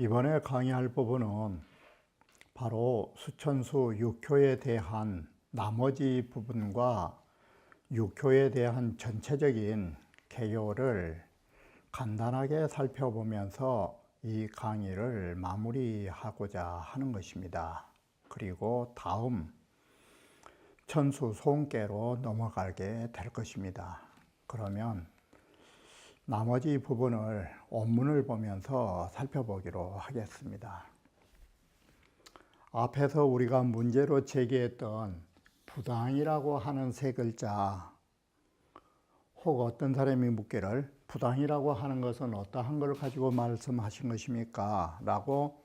이번에 강의할 부분은 바로 수천수 육효에 대한 나머지 부분과 육효에 대한 전체적인 개요를 간단하게 살펴보면서 이 강의를 마무리하고자 하는 것입니다. 그리고 다음 천수 소음계로 넘어가게 될 것입니다. 그러면 나머지 부분을 원문을 보면서 살펴보기로 하겠습니다. 앞에서 우리가 문제로 제기했던 부당이라고 하는 세 글자, 혹 어떤 사람이 묻기를 부당이라고 하는 것은 어떠한 걸 가지고 말씀하신 것입니까? 라고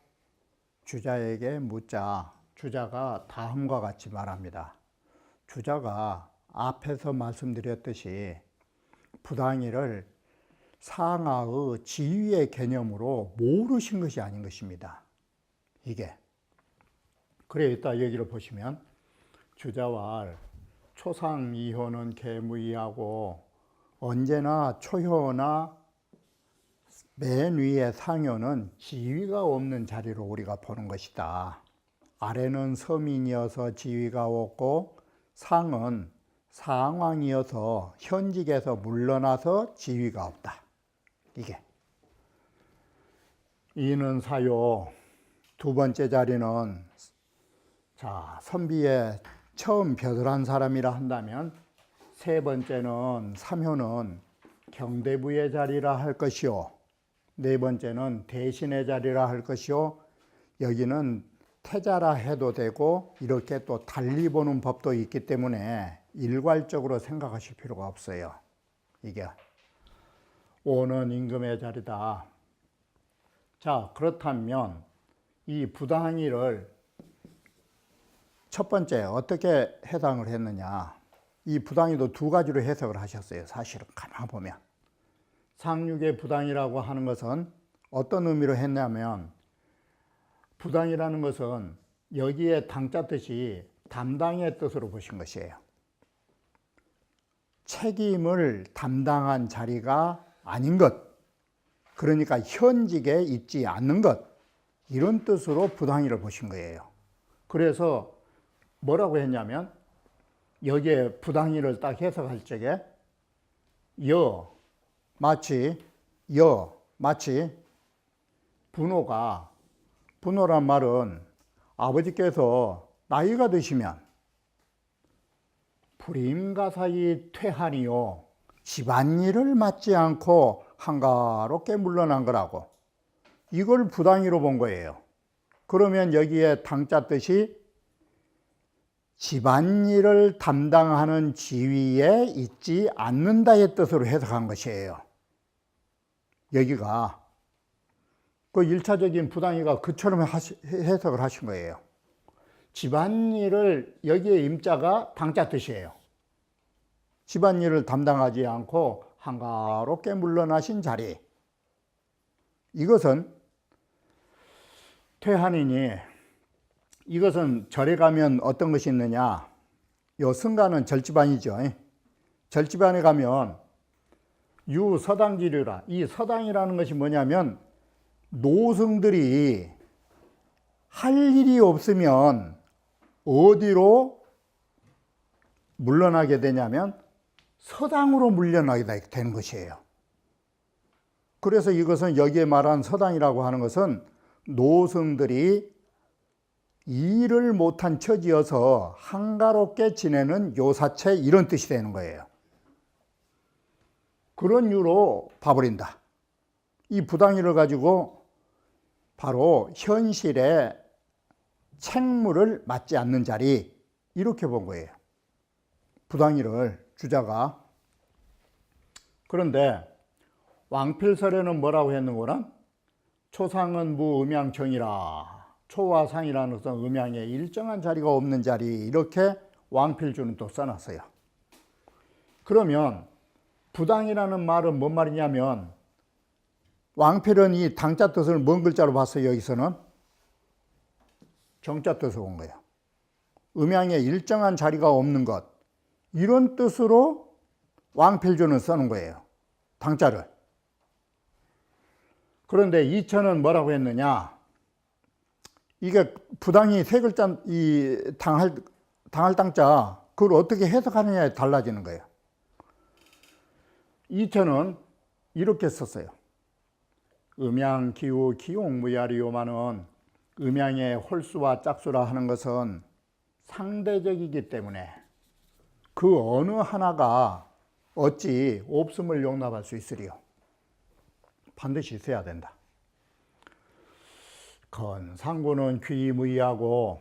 주자에게 묻자 주자가 다음과 같이 말합니다. 주자가 앞에서 말씀드렸듯이 부당이를 상하의 지위의 개념으로 모르신 것이 아닌 것입니다. 이게. 그래 이따 여기를 보시면 주자왈 초상이효는 개무이하고 언제나 초효나 맨 위에 상효는 지위가 없는 자리로 우리가 보는 것이다. 아래는 서민이어서 지위가 없고 상은 상황이어서 현직에서 물러나서 지위가 없다. 이게 이는 사요. 두 번째 자리는 선비에 처음 벼슬한 사람이라 한다면 세 번째는 삼효는 경대부의 자리라 할 것이요. 네 번째는 대신의 자리라 할 것이요. 여기는 태자라 해도 되고 이렇게 또 달리 보는 법도 있기 때문에 일괄적으로 생각하실 필요가 없어요. 이게 오는 임금의 자리다. 자, 그렇다면 이 부당이를 첫 번째 어떻게 해당을 했느냐. 이 부당이도 두 가지로 해석을 하셨어요. 사실은 가만 보면 상륙의 부당이라고 하는 것은 어떤 의미로 했냐면 부당이라는 것은 여기에 당자 뜻이 담당의 뜻으로 보신 것이에요. 책임을 담당한 자리가 아닌 것, 그러니까 현직에 있지 않는 것, 이런 뜻으로 부당이를 보신 거예요. 그래서 뭐라고 했냐면 여기에 부당이를 딱 해석할 적에 마치 분호란 말은 아버지께서 나이가 드시면 불임가사의 퇴한이요 집안일을 맡지 않고 한가롭게 물러난 거라고, 이걸 부당이로 본 거예요. 그러면 여기에 당자 뜻이 집안일을 담당하는 지위에 있지 않는다의 뜻으로 해석한 것이에요. 여기가 그 1차적인 부당이가 그처럼 해석을 하신 거예요. 집안일을, 여기에 임자가 당자 뜻이에요. 집안일을 담당하지 않고 한가롭게 물러나신 자리, 이것은 퇴한이니 이것은 절에 가면 어떤 것이 있느냐. 요 승가는 절집안이죠. 절집안에 가면 유서당지류라. 이 서당이라는 것이 뭐냐면 노승들이 할 일이 없으면 어디로 물러나게 되냐면 서당으로 물러나게 되는 것이에요. 그래서 이것은 여기에 말한 서당이라고 하는 것은 노승들이 일을 못한 처지여서 한가롭게 지내는 요사체, 이런 뜻이 되는 거예요. 그런 이유로 봐버린다. 이 부당이를 가지고 바로 현실에 책무를 맡지 않는 자리, 이렇게 본 거예요. 부당이를 주자가. 그런데 왕필설에는 뭐라고 했는거는 초상은 무음양청이라. 초와 상이라는 것은 음양에 일정한 자리가 없는 자리, 이렇게 왕필주는 또 써놨어요. 그러면 부당이라는 말은 뭔 말이냐면 왕필은 이 당자 뜻을 뭔 글자로 봤어요? 여기서는 정자 뜻으로 온 거예요. 음양에 일정한 자리가 없는 것, 이런 뜻으로 왕필조는 써는 거예요. 당자를. 그런데 이천은 뭐라고 했느냐? 이게 부당이 세 글자, 이 당할 당자, 그걸 어떻게 해석하느냐에 달라지는 거예요. 이천은 이렇게 썼어요. 음양, 기우, 기용, 무야리요만은 음양의 홀수와 짝수라 하는 것은 상대적이기 때문에 그 어느 하나가 어찌 없음을 용납할 수 있으리요. 반드시 있어야 된다. 건, 상구는 귀무이하고,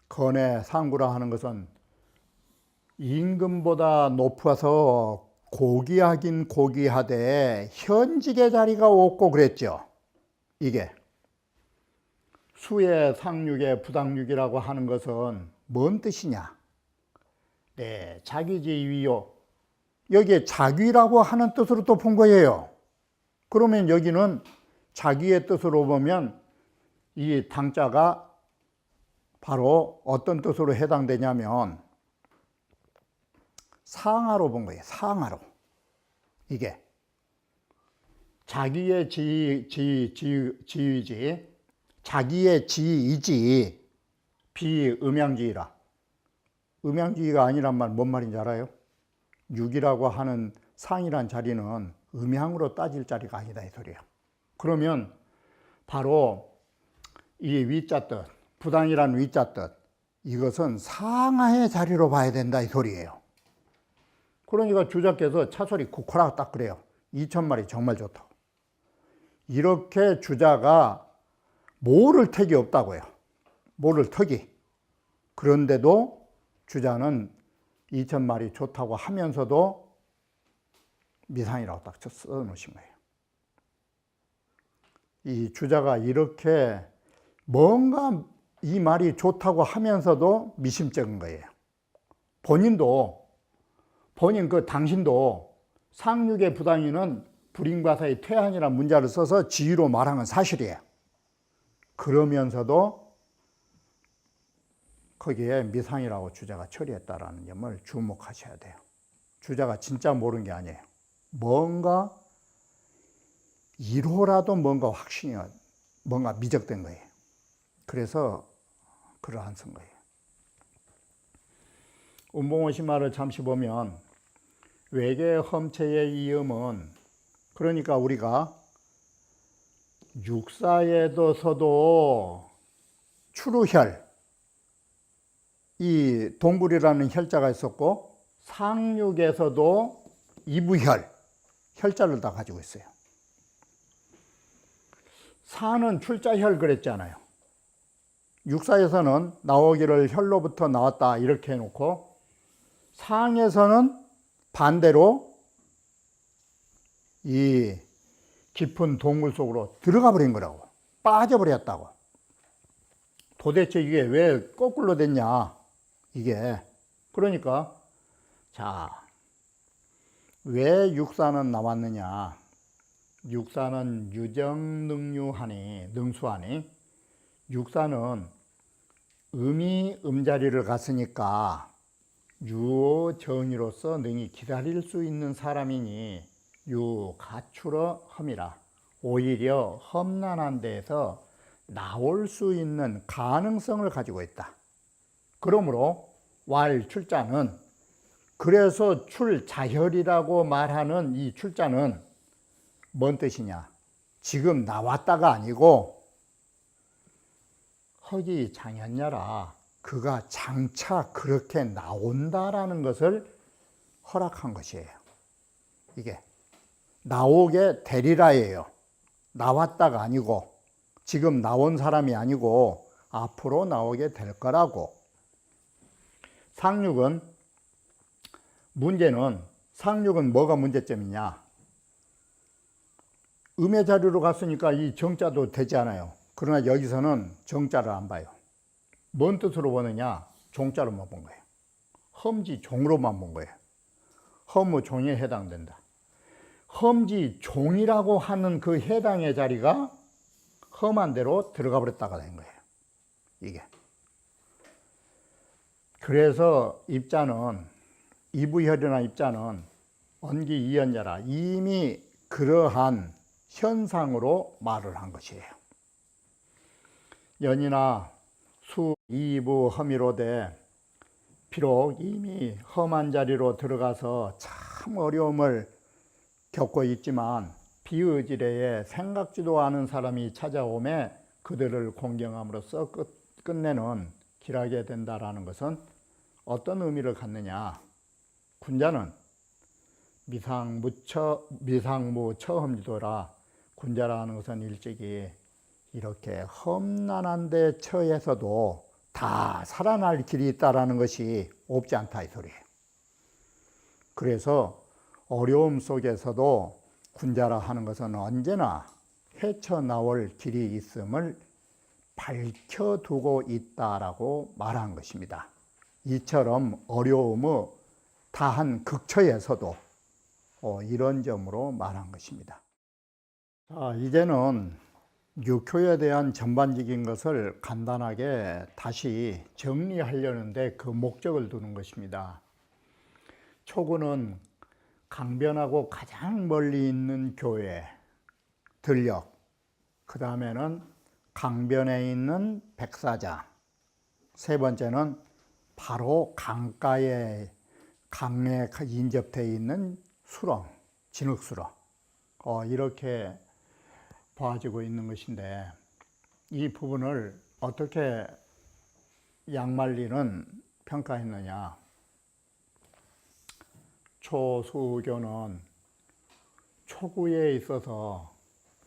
건의 상구라 하는 것은 임금보다 높아서 고귀하긴 고귀하되 현직의 자리가 없고 그랬죠. 이게 수의 상육의 부당육이라고 하는 것은 뭔 뜻이냐? 네, 자기지위요. 여기에 자기라고 하는 뜻으로 또 본 거예요. 그러면 여기는 자기의 뜻으로 보면 이 당자가 바로 어떤 뜻으로 해당되냐면 상하로 본 거예요. 상하로. 이게 자기의 지위지, 자기의 지이지, 비음양지위라. 음양지위가 아니란 말 뭔 말인지 알아요? 육이라고 하는 상이란 자리는 음양으로 따질 자리가 아니다 이 소리예요. 그러면 바로 이 위자 뜻, 부당이라는 위자 뜻, 이것은 상하의 자리로 봐야 된다 이 소리예요. 그러니까 주자께서 차소리 국호라 딱 그래요. 2000마리 정말 좋다고. 이렇게 주자가 모를 턱이 없다고요. 모를 턱이. 그런데도 주자는 2000마리 좋다고 하면서도 미상이라고 딱 써 놓으신 거예요. 이 주자가 이렇게 뭔가 이 말이 좋다고 하면서도 미심쩍은 거예요. 당신도 상육의 부당이는 불임과사의 퇴한이라는 문자를 써서 지위로 말한 건 사실이에요. 그러면서도 거기에 미상이라고 주자가 처리했다라는 점을 주목하셔야 돼요. 주자가 진짜 모르는 게 아니에요. 뭔가 1호라도 뭔가 확신이, 뭔가 미적된 거예요. 그래서 글을 안 쓴 거예요. 운봉오시마를 잠시 보면 외계 험체의 이음은, 그러니까 우리가 육사에서도 추루혈, 이 동굴이라는 혈자가 있었고 상육에서도 이부혈, 혈자를 다 가지고 있어요. 사는 출자혈 그랬잖아요. 육사에서는 나오기를 혈로부터 나왔다 이렇게 해놓고, 상에서는 반대로 이 깊은 동굴 속으로 들어가 버린 거라고. 빠져버렸다고. 도대체 이게 왜 거꾸로 됐냐 이게. 그러니까 자, 왜 육사는 나왔느냐. 육사는 유정능유하니, 능수하니, 육사는 음이 음자리를 갔으니까 유정이로서 능히 기다릴 수 있는 사람이니 유가출어 험이라. 오히려 험난한 데에서 나올 수 있는 가능성을 가지고 있다. 그러므로 왈 출자는, 그래서 출자혈이라고 말하는 이 출자는 뭔 뜻이냐. 지금 나왔다가 아니고 허기 장현야라, 그가 장차 그렇게 나온다라는 것을 허락한 것이에요. 이게 나오게 되리라예요. 나왔다가 아니고, 지금 나온 사람이 아니고 앞으로 나오게 될 거라고. 상육은 뭐가 문제점이냐. 음의 자리로 갔으니까 이 정자도 되지 않아요. 그러나 여기서는 정자를 안 봐요. 뭔 뜻으로 보느냐. 종자로만 본 거예요. 험지 종으로만 본 거예요. 허무종에 해당된다. 험지 종이라고 하는 그 해당의 자리가 험한 데로 들어가 버렸다가 된 거예요. 이게. 그래서 입자는, 이부혈이나 입자는 언기 이연자라 이미 그러한 현상으로 말을 한 것이에요. 연이나 수 이부 험이로되 비록 이미 험한 자리로 들어가서 참 어려움을 겪고 있지만 비의지례에 생각지도 않은 사람이 찾아오매 그들을 공경함으로써 끝내는 길하게 된다라는 것은 어떤 의미를 갖느냐. 군자는 미상무 처험지도라. 군자라는 것은 일찍이 이렇게 험난한 데 처해서도 다 살아날 길이 있다라는 것이 없지 않다 이 소리예요. 그래서 어려움 속에서도 군자라 하는 것은 언제나 헤쳐나올 길이 있음을 밝혀두고 있다라고 말한 것입니다. 이처럼 어려움의 다한 극처에서도 이런 점으로 말한 것입니다. 자, 이제는 유교에 대한 전반적인 것을 간단하게 다시 정리하려는데 그 목적을 두는 것입니다. 초구는 강변하고 가장 멀리 있는 교회, 들녘, 그 다음에는 강변에 있는 백사장, 세 번째는 바로 강가에 강에 인접되어 있는 수렁, 진흙수렁, 이렇게 봐지고 있는 것인데 이 부분을 어떻게 양말리는 평가했느냐. 초수교는 초구에 있어서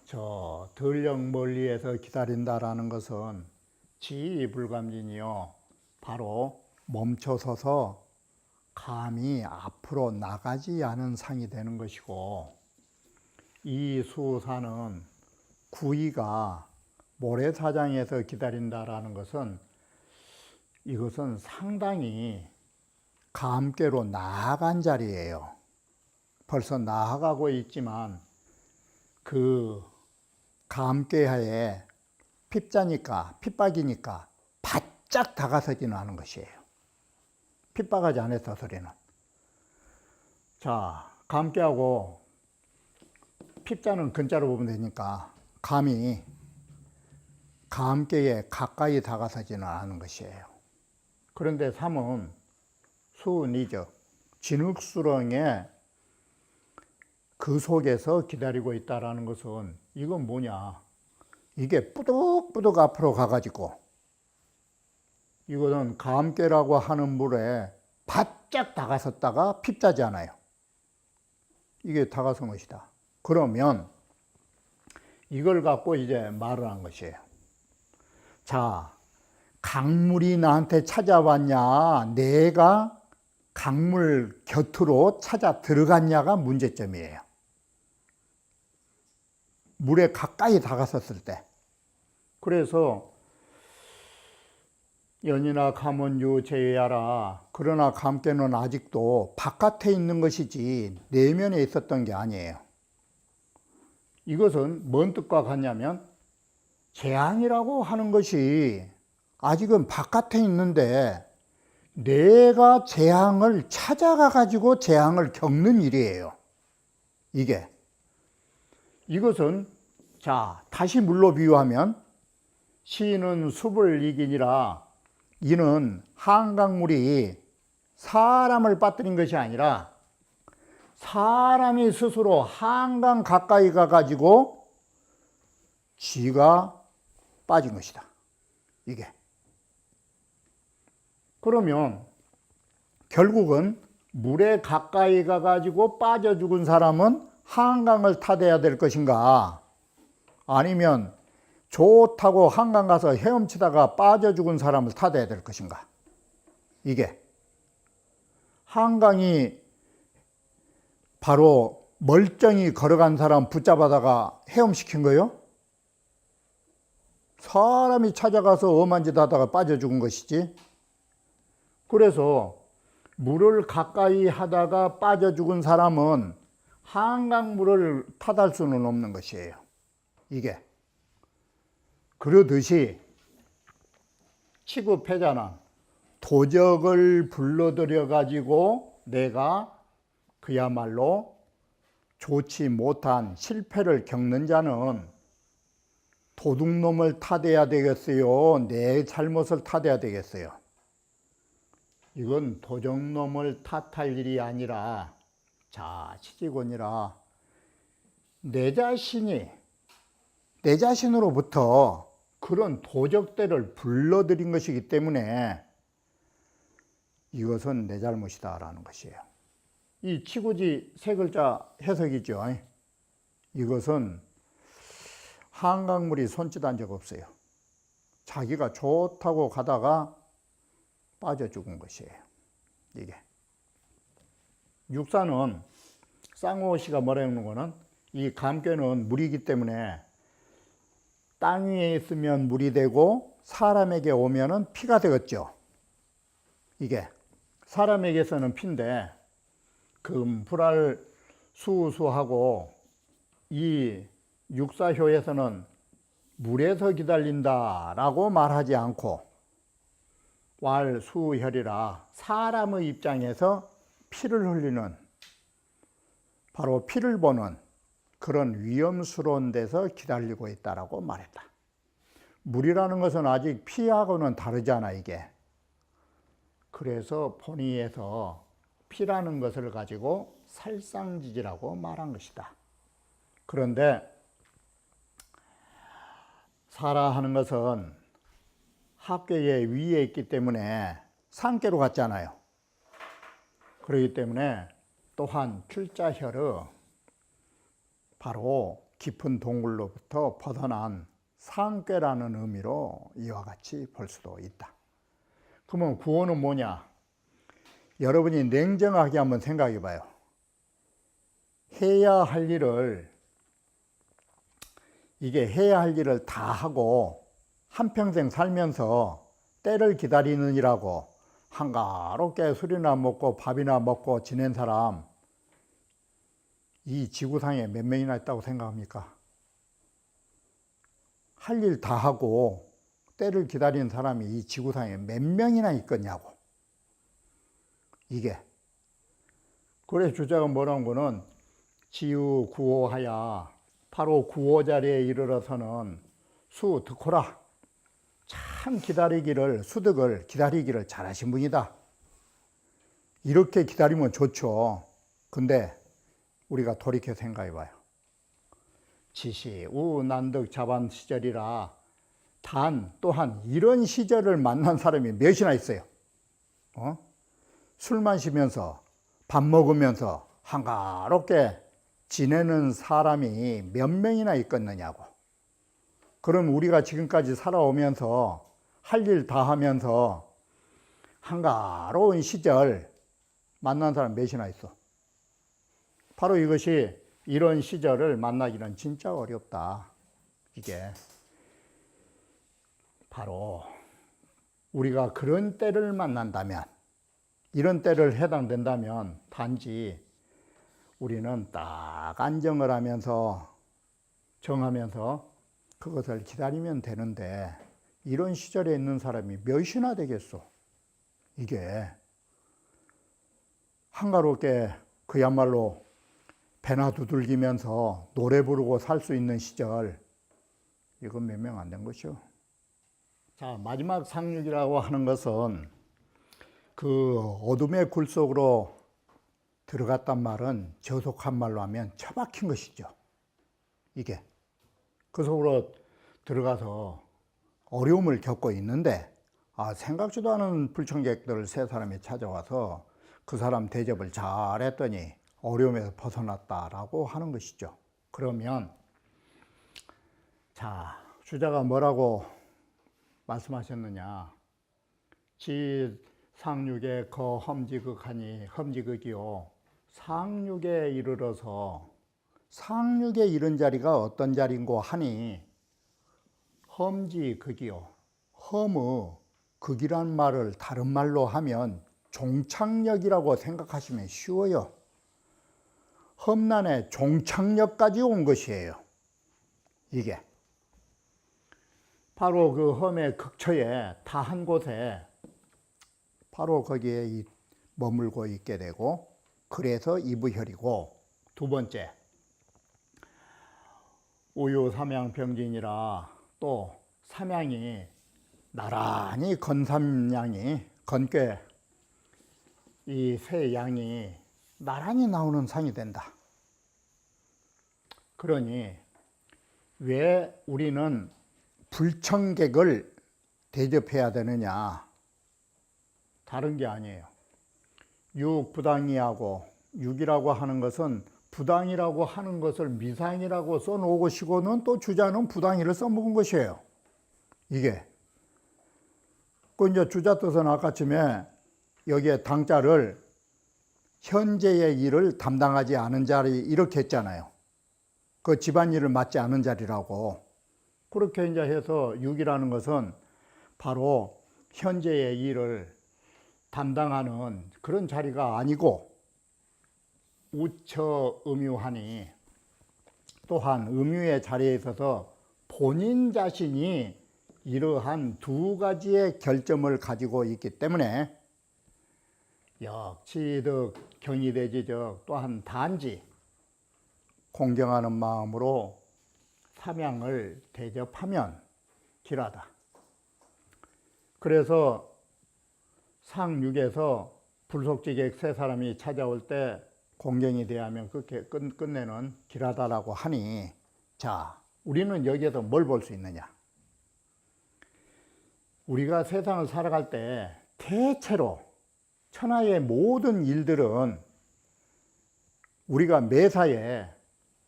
저 들녘 멀리에서 기다린다라는 것은 지불감진이요, 바로 멈춰서서 감히 앞으로 나가지 않은 상이 되는 것이고, 이 수사는 구이가 모래사장에서 기다린다라는 것은 이것은 상당히 감께로 나아간 자리예요. 벌써 나아가고 있지만 그 감께하에 핍자니까, 핍박이니까 바짝 다가서지는 않은 것이에요. 핍박하지 않았어, 소리는. 자, 감깨하고 핍자는 근자로 보면 되니까 감이 감깨에 가까이 다가서지는 않은 것이에요. 그런데 삼은 수니적, 진흙수렁에 그 속에서 기다리고 있다라는 것은 이건 뭐냐? 이게 뿌득뿌득 앞으로 가가지고 이거는 감깨라고 하는 물에 바짝 다가섰다가 핍자지 않아요. 이게 다가선 것이다. 그러면 이걸 갖고 이제 말을 한 것이에요. 자, 강물이 나한테 찾아왔냐, 내가 강물 곁으로 찾아 들어갔냐가 문제점이에요. 물에 가까이 다가섰을 때. 그래서 연이나 감원유 제외하라. 그러나 감깨는 아직도 바깥에 있는 것이지 내면에 있었던 게 아니에요. 이것은 뭔 뜻과 같냐면 재앙이라고 하는 것이 아직은 바깥에 있는데 내가 재앙을 찾아가 가지고 재앙을 겪는 일이에요. 이것은 자, 다시 물로 비유하면 시인은 숲을 이기니라. 이는 한강물이 사람을 빠뜨린 것이 아니라 사람이 스스로 한강 가까이 가가지고 지가 빠진 것이다. 그러면 결국은 물에 가까이 가가지고 빠져 죽은 사람은 한강을 타대야 될 것인가? 아니면 좋다고 한강 가서 헤엄치다가 빠져 죽은 사람을 타대야 될 것인가? 한강이 바로 멀쩡히 걸어간 사람 붙잡아다가 헤엄시킨 거요? 사람이 찾아가서 엄한 짓 하다가 빠져 죽은 것이지. 그래서 물을 가까이 하다가 빠져 죽은 사람은 한강물을 탓할 수는 없는 것이에요. 이게. 그러듯이 취급회자는 도적을 불러들여 가지고 내가 그야말로 좋지 못한 실패를 겪는 자는 도둑놈을 탓해야 되겠어요? 내 잘못을 탓해야 되겠어요? 이건 도적놈을 탓할 일이 아니라 시직원이라 내 자신으로부터 그런 도적들을 불러들인 것이기 때문에 이것은 내 잘못이다라는 것이에요. 이 치구지 세 글자 해석이죠. 이것은 한강물이 손짓한 적 없어요. 자기가 좋다고 가다가 빠져 죽은 것이에요. 이게. 육사는 쌍호씨가 뭐라는 거는 이 감괴는 물이기 때문에 땅 위에 있으면 물이 되고 사람에게 오면은 피가 되겠죠. 이게 사람에게서는 피인데 금불알 수수하고 이 육사효에서는 물에서 기다린다라고 말하지 않고 왈수혈이라 사람의 입장에서 피를 흘리는 바로 피를 보는 그런 위험스러운 데서 기다리고 있다라고 말했다. 물이라는 것은 아직 피하고는 다르잖아 이게. 그래서 본의에서 피라는 것을 가지고 살상지지라고 말한 것이다. 그런데 사라 하는 것은 합계의 위에 있기 때문에 상계로 갔잖아요. 그렇기 때문에 또한 출자혈의 바로 깊은 동굴로부터 벗어난 상괴라는 의미로 이와 같이 볼 수도 있다. 그러면 구원은 뭐냐? 여러분이 냉정하게 한번 생각해 봐요. 해야 할 일을 다 하고 한평생 살면서 때를 기다리느니라고 한가롭게 술이나 먹고 밥이나 먹고 지낸 사람 이 지구상에 몇 명이나 있다고 생각합니까? 할 일 다 하고 때를 기다리는 사람이 이 지구상에 몇 명이나 있겠냐고. 이게. 그래서 주자가 뭐라는 거는 지유 구호하야 바로 구호 자리에 이르러서는 수 득호라. 참 수득을 기다리기를 잘하신 분이다. 이렇게 기다리면 좋죠. 근데 우리가 돌이켜 생각해 봐요. 지시 우난득 자반 시절이라 단 또한 이런 시절을 만난 사람이 몇이나 있어요. 술 마시면서 밥 먹으면서 한가롭게 지내는 사람이 몇 명이나 있겠느냐고. 그럼 우리가 지금까지 살아오면서 할 일 다 하면서 한가로운 시절 만난 사람 몇이나 있어. 바로 이것이 이런 시절을 만나기는 진짜 어렵다. 이게 바로 우리가 그런 때를 만난다면, 이런 때를 해당된다면 단지 우리는 딱 안정을 하면서 정하면서 그것을 기다리면 되는데 이런 시절에 있는 사람이 몇이나 되겠소. 이게 한가롭게 그야말로 배나 두들기면서 노래 부르고 살 수 있는 시절, 이건 몇 명 안 된 것이요. 자, 마지막 상륙이라고 하는 것은 그 어둠의 굴 속으로 들어갔단 말은 저속한 말로 하면 처박힌 것이죠. 이게 그 속으로 들어가서 어려움을 겪고 있는데 생각지도 않은 불청객들 세 사람이 찾아와서 그 사람 대접을 잘 했더니 어려움에서 벗어났다라고 하는 것이죠. 그러면 자, 주자가 뭐라고 말씀하셨느냐? 지 상륙에 거 험지극하니 험지극이요. 상륙에 이르러서 상륙에 이른 자리가 어떤 자리인고 하니 험지극이요. 험의 극이란 말을 다른 말로 하면 종착역이라고 생각하시면 쉬워요. 험난의 종착역까지 온 것이에요. 이게 바로 그 험의 극처에 다 한 곳에 바로 거기에 머물고 있게 되고, 그래서 이부혈이고, 두 번째 우유삼양병진이라 또 삼양이 나란히 건삼양이 건꽤 이 세 양이 나란히 나오는 상이 된다. 그러니 왜 우리는 불청객을 대접해야 되느냐? 다른 게 아니에요. 육부당이하고 육이라고 하는 것은 부당이라고 하는 것을 미상이라고 써놓으시고는 또 주자는 부당이를 써먹은 것이에요. 이게 그 이제 주자 뜻은 아까쯤에 여기에 당자를 현재의 일을 담당하지 않은 자리 이렇게 했잖아요. 그 집안일을 맡지 않은 자리라고. 그렇게 이제 해서 육이라는 것은 바로 현재의 일을 담당하는 그런 자리가 아니고, 우처 음유하니 또한 음유의 자리에 있어서 본인 자신이 이러한 두 가지의 결점을 가지고 있기 때문에 역치득 경이대지적 또한 단지 공경하는 마음으로 삼양을 대접하면 길하다. 그래서 상육에서 불속지객 세 사람이 찾아올 때 공경이 대하면 그렇게 끝내는 길하다라고 하니, 자, 우리는 여기에서 뭘 볼 수 있느냐? 우리가 세상을 살아갈 때 대체로 천하의 모든 일들은 우리가 매사에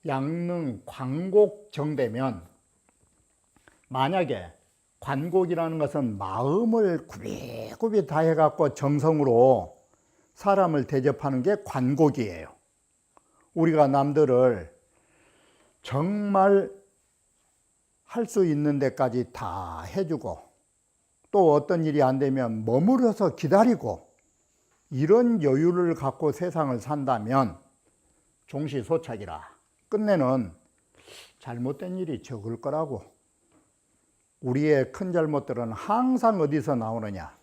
양능 관곡 정되면, 만약에 관곡이라는 것은 마음을 굽이굽이 다 해갖고 정성으로 사람을 대접하는 게 관곡이에요. 우리가 남들을 정말 할 수 있는 데까지 다 해주고, 또 어떤 일이 안 되면 머무러서 기다리고, 이런 여유를 갖고 세상을 산다면 종시소착이라 끝내는 잘못된 일이 적을 거라고. 우리의 큰 잘못들은 항상 어디서 나오느냐?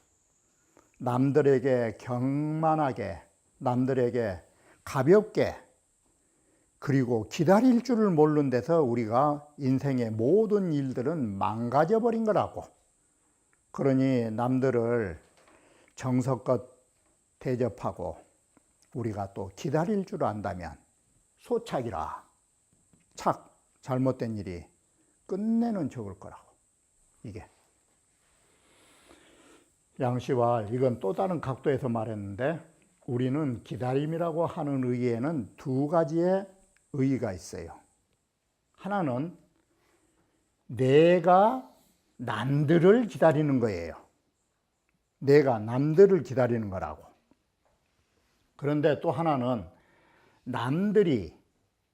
남들에게 경만하게, 남들에게 가볍게, 그리고 기다릴 줄을 모르는 데서 우리가 인생의 모든 일들은 망가져 버린 거라고. 그러니 남들을 정성껏 대접하고 우리가 또 기다릴 줄 안다면 소착이라, 착, 잘못된 일이 끝내는 적을 거라고. 이게 양씨와 이건 또 다른 각도에서 말했는데, 우리는 기다림이라고 하는 의의에는 두 가지의 의의가 있어요. 하나는 내가 남들을 기다리는 거예요. 내가 남들을 기다리는 거라고. 그런데 또 하나는 남들이,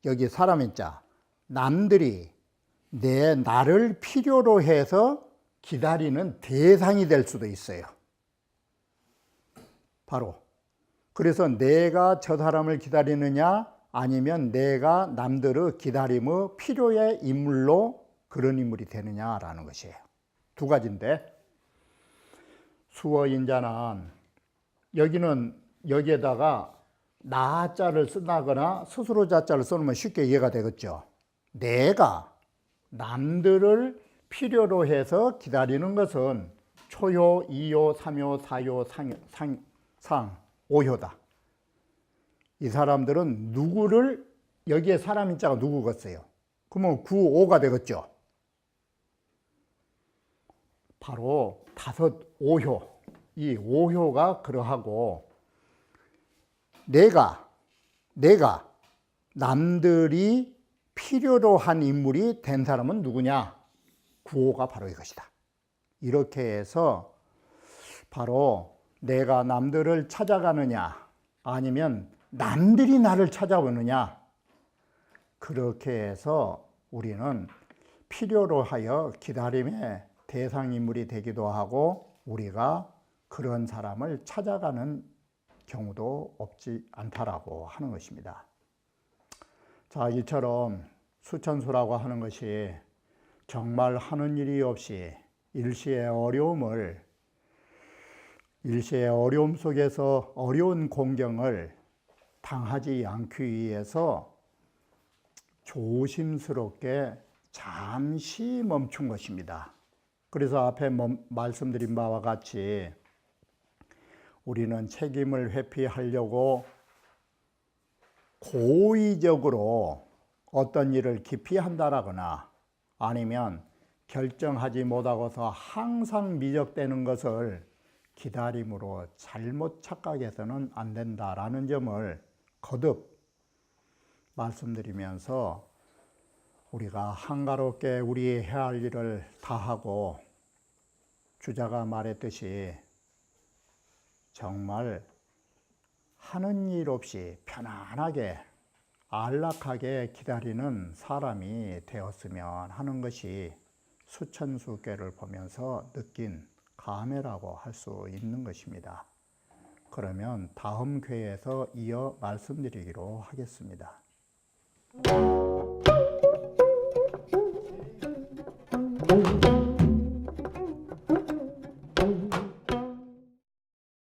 여기 사람인 자, 남들이 나를 필요로 해서 기다리는 대상이 될 수도 있어요. 바로 그래서 내가 저 사람을 기다리느냐, 아니면 내가 남들의 기다림의 필요의 인물로 그런 인물이 되느냐라는 것이에요. 두 가지인데, 수어인자는 여기에다가 나자를 쓴다거나 스스로 자자를 써놓으면 쉽게 이해가 되겠죠. 내가 남들을 필요로 해서 기다리는 것은 초효, 이효, 삼효, 사효, 상, 오효다. 이 사람들은 누구를, 여기에 사람인자가 누구겠어요? 그러면 구오가 되겠죠. 바로 다섯 오효, 이 오효가 그러하고, 내가 남들이 필요로 한 인물이 된 사람은 누구냐? 구호가 바로 이것이다. 이렇게 해서 바로 내가 남들을 찾아가느냐, 아니면 남들이 나를 찾아오느냐, 그렇게 해서 우리는 필요로 하여 기다림의 대상 인물이 되기도 하고, 우리가 그런 사람을 찾아가는 경우도 없지 않다라고 하는 것입니다. 자, 이처럼 수천수라고 하는 것이 정말 하는 일이 없이 일시의 어려움 속에서 어려운 공경을 당하지 않기 위해서 조심스럽게 잠시 멈춘 것입니다. 그래서 앞에 말씀드린 바와 같이 우리는 책임을 회피하려고 고의적으로 어떤 일을 깊이 한다라거나 아니면 결정하지 못하고서 항상 미적되는 것을 기다림으로 잘못 착각해서는 안 된다라는 점을 거듭 말씀드리면서 우리가 한가롭게 우리 해야 할 일을 다 하고 주자가 말했듯이 정말 하는 일 없이 편안하게 안락하게 기다리는 사람이 되었으면 하는 것이 수천수계를 보면서 느낀 감회라고 할 수 있는 것입니다. 그러면 다음 회에서 이어 말씀드리기로 하겠습니다.